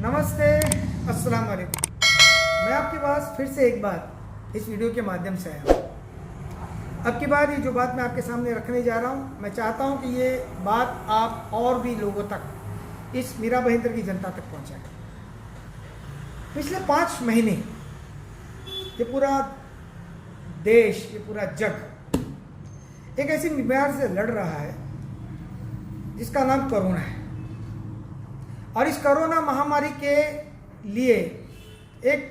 नमस्ते, अस्सलाम वालेकुम। मैं आपके पास फिर से एक बार इस वीडियो के माध्यम से आया हूँ। अब की बार ये जो बात मैं आपके सामने रखने जा रहा हूँ, मैं चाहता हूँ कि ये बात आप और भी लोगों तक, इस मीरा भाईंदर की जनता तक पहुँचाएं। पिछले 5 महीने ये पूरा देश, ये पूरा जग एक ऐसी बीमारी से लड़ रहा है जिसका नाम कोरोना है। और इस कोरोना महामारी के लिए एक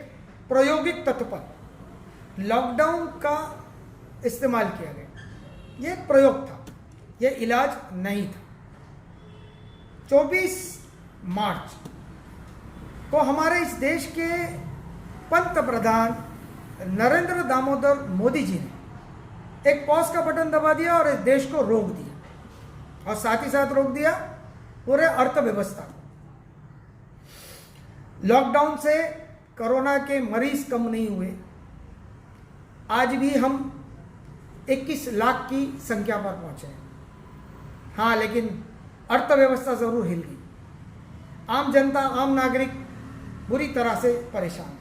प्रायोगिक तत्व पर लॉकडाउन का इस्तेमाल किया गया। ये एक प्रयोग था, ये इलाज नहीं था। 24 मार्च को हमारे इस देश के पंत प्रधान नरेंद्र दामोदर मोदी जी ने एक पॉज का बटन दबा दिया और इस देश को रोक दिया, और साथ ही साथ रोक दिया पूरे अर्थव्यवस्था को। लॉकडाउन से कोरोना के मरीज कम नहीं हुए। आज भी हम 21 लाख की संख्या पर पहुंचे हैं। हाँ, लेकिन अर्थव्यवस्था जरूर हिल गई। आम जनता, आम नागरिक बुरी तरह से परेशान है,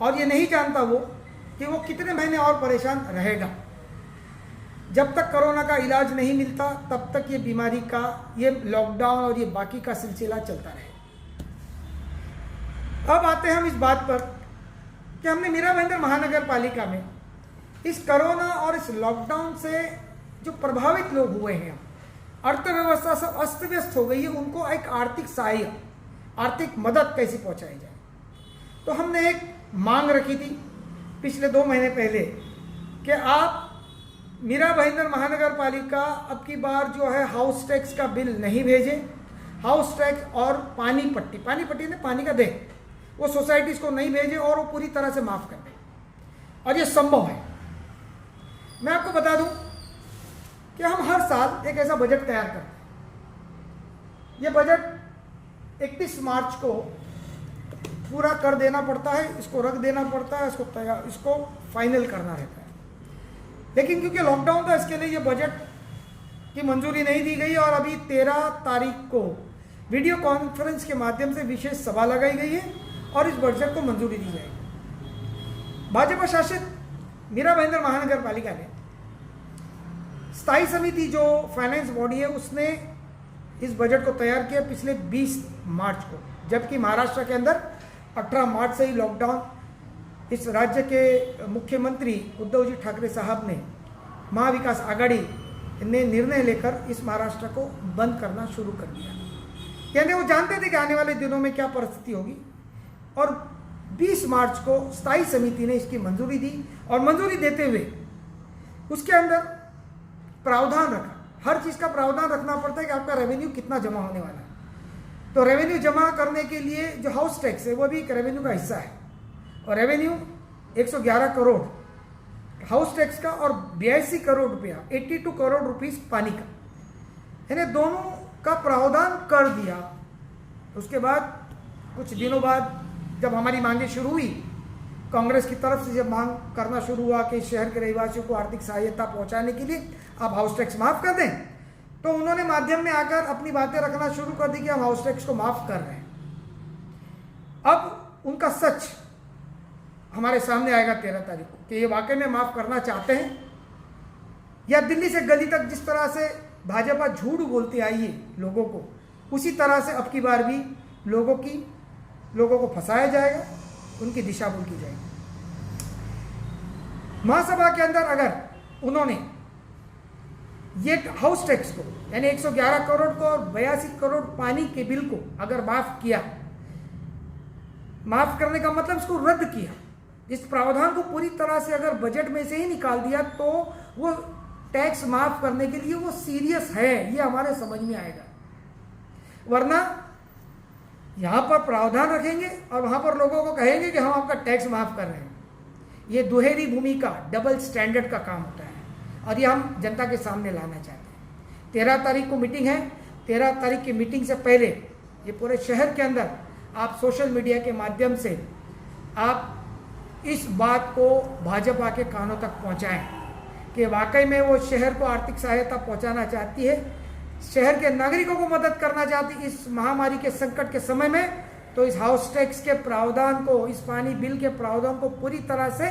और ये नहीं जानता वो कि वो कितने महीने और परेशान रहेगा। जब तक कोरोना का इलाज नहीं मिलता तब तक ये बीमारी का, ये लॉकडाउन और ये बाकी का सिलसिला चलता रहेगा। अब आते हैं हम इस बात पर कि हमने मीरा भाईंदर महानगर पालिका में इस कोरोना और इस लॉकडाउन से जो प्रभावित लोग हुए हैं, अर्थव्यवस्था सब अस्त व्यस्त हो गई है, उनको एक आर्थिक सहायता, आर्थिक मदद कैसे पहुंचाई जाए। तो हमने एक मांग रखी थी पिछले 2 महीने पहले कि आप मीरा भाईंदर महानगर पालिका अब की बार जो है हाउस टैक्स का बिल नहीं भेजें। हाउस टैक्स और पानी पट्टी ने पानी का दे, वो सोसाइटीज़ को नहीं भेजे और वो पूरी तरह से माफ़ कर दें, और ये संभव है। मैं आपको बता दूं कि हम हर साल एक ऐसा बजट तैयार करते हैं। ये बजट 31 मार्च को पूरा कर देना पड़ता है, इसको रख देना पड़ता है, इसको फाइनल करना रहता है। लेकिन क्योंकि लॉकडाउन था, इसके लिए ये बजट की मंजूरी नहीं दी गई, और अभी 13 तारीख को वीडियो कॉन्फ्रेंस के माध्यम से विशेष सभा लगाई गई है और इस बजट को मंजूरी दी जाएगी। भाजपा शासित मीरा भाईंदर महानगर पालिका ने स्थायी समिति, जो फाइनेंस बॉडी है, उसने इस बजट को तैयार किया पिछले 20 मार्च को, जबकि महाराष्ट्र के अंदर 18 मार्च से ही लॉकडाउन इस राज्य के मुख्यमंत्री उद्धव जी ठाकरे साहब ने, महाविकास आघाड़ी ने निर्णय लेकर इस महाराष्ट्र को बंद करना शुरू कर दिया। यानी वो जानते थे कि आने वाले दिनों में क्या परिस्थिति होगी, और 20 मार्च को स्थायी समिति ने इसकी मंजूरी दी, और मंजूरी देते हुए उसके अंदर प्रावधान रखा। हर चीज़ का प्रावधान रखना पड़ता है कि आपका रेवेन्यू कितना जमा होने वाला है। तो रेवेन्यू जमा करने के लिए जो हाउस टैक्स है वो भी एक रेवेन्यू का हिस्सा है, और रेवेन्यू 111 करोड़ हाउस टैक्स का और 82 करोड़ रुपया, 82 करोड़ रुपीस पानी का, यानी दोनों का प्रावधान कर दिया। उसके बाद कुछ दिनों बाद जब हमारी मांगे शुरू हुई, कांग्रेस की तरफ से जब मांग करना शुरू हुआ कि शहर के रहवासियों को आर्थिक सहायता पहुंचाने के लिए आप हाउस टैक्स माफ़ कर दें, तो उन्होंने माध्यम में आकर अपनी बातें रखना शुरू कर दी कि हम हाउस टैक्स को माफ़ कर रहे हैं। अब उनका सच हमारे सामने आएगा 13 तारीख को कि ये वाकई में माफ़ करना चाहते हैं, या दिल्ली से गली तक जिस तरह से भाजपा झूठ बोलती आई है लोगों को, उसी तरह से अब की बार भी लोगों को फंसाया जाएगा, उनकी दिशा भूल की जाएगी। महासभा के अंदर अगर उन्होंने ये हाउस टैक्स को, यानी 111 करोड़ को और 82 करोड़ पानी के बिल को अगर माफ किया, माफ करने का मतलब इसको रद्द किया, इस प्रावधान को पूरी तरह से अगर बजट में से ही निकाल दिया, तो वो टैक्स माफ करने के लिए वो सीरियस है, ये हमारे समझ में आएगा। वरना यहाँ पर प्रावधान रखेंगे और वहाँ पर लोगों को कहेंगे कि हम आपका टैक्स माफ़ कर रहे हैं। ये दुहेरी भूमिका, डबल स्टैंडर्ड का काम होता है, और ये हम जनता के सामने लाना चाहते हैं। 13 तारीख को मीटिंग है। 13 तारीख की मीटिंग से पहले ये पूरे शहर के अंदर आप सोशल मीडिया के माध्यम से आप इस बात को भाजपा के कानों तक पहुँचाएँ कि वाकई में वो शहर को आर्थिक सहायता पहुँचाना चाहती है, शहर के नागरिकों को मदद करना चाहती इस महामारी के संकट के समय में, तो इस हाउस टैक्स के प्रावधान को, इस पानी बिल के प्रावधान को पूरी तरह से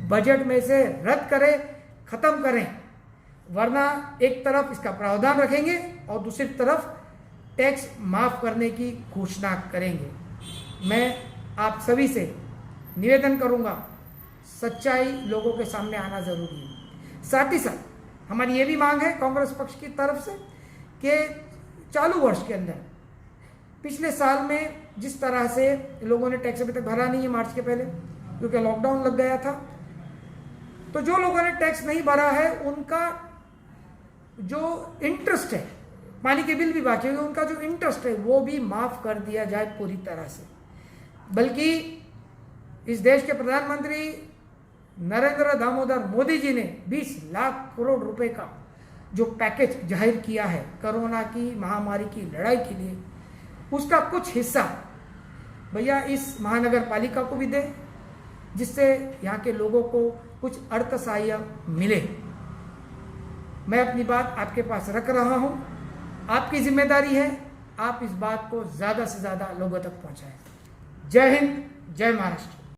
बजट में से रद्द करें, खत्म करें। वरना एक तरफ इसका प्रावधान रखेंगे और दूसरी तरफ टैक्स माफ करने की घोषणा करेंगे। मैं आप सभी से निवेदन करूंगा, सच्चाई लोगों के सामने आना जरूरी है। साथ ही साथ हमारी ये भी मांग है कांग्रेस पक्ष की तरफ से कि चालू वर्ष के अंदर पिछले साल में जिस तरह से लोगों ने टैक्स अभी तक भरा नहीं है मार्च के पहले, क्योंकि लॉकडाउन लग गया था, तो जो लोगों ने टैक्स नहीं भरा है उनका जो इंटरेस्ट है, पानी के बिल भी बाकी है, उनका जो इंटरेस्ट है वो भी माफ कर दिया जाए पूरी तरह से। बल्कि इस देश के प्रधानमंत्री नरेंद्र दामोदर मोदी जी ने 20 लाख करोड़ रुपए का जो पैकेज जाहिर किया है कोरोना की महामारी की लड़ाई के लिए, उसका कुछ हिस्सा भैया इस महानगर पालिका को भी दे, जिससे यहाँ के लोगों को कुछ अर्थसहाय्य मिले। मैं अपनी बात आपके पास रख रहा हूँ, आपकी जिम्मेदारी है आप इस बात को ज़्यादा से ज़्यादा लोगों तक पहुँचाएं। जय हिंद, जय महाराष्ट्र।